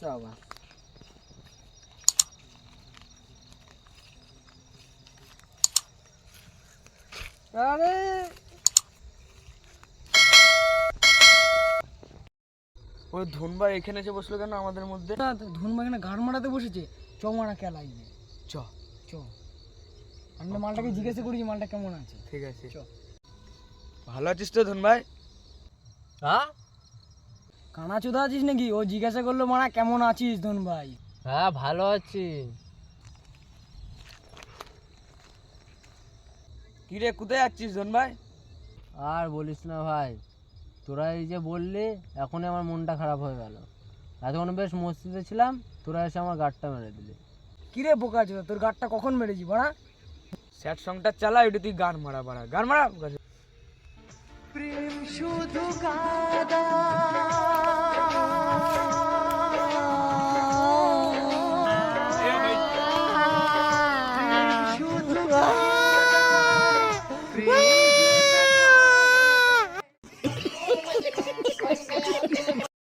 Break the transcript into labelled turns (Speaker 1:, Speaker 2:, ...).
Speaker 1: সাবাস। আরে ওই ধনভাই এখানে এসে বসলো কেন আমাদের মধ্যে?
Speaker 2: ধনভাই এখানে গান মারাতে বসেছে। চ মারা খেলাই
Speaker 1: চ
Speaker 2: চ। আমি মালটাকে জিজ্ঞাসা করি মালটা কেমন আছে।
Speaker 1: ঠিক আছে
Speaker 2: চ।
Speaker 1: ভালো আছিস তো ধনভাই?
Speaker 2: হ্যাঁ কানা চোদা আছিস নাকি? ও জিজ্ঞাসা করলো মারা কেমন আছিস ধনভাই।
Speaker 3: হ্যাঁ ভালো আছি।
Speaker 1: কিরে কোথায় যাচ্ছিস ধনভাই?
Speaker 3: আর বলিস না ভাই, তোরা এই যে বললি এখনই আমার মনটা খারাপ হয়ে গেল। এতক্ষণ বেশ মস্তিতে ছিলাম, তোরা এসে আমার গাঁটটা মেরে দিলি।
Speaker 2: কিরে বোকা চোদা, তোর গাঁটটা কখন মেরেছি বাড়া?
Speaker 1: স্যাড সংটা চালা, এটা তুই গান মারা বাড়া, গান মারা।
Speaker 2: প্রেম শুধু কাদা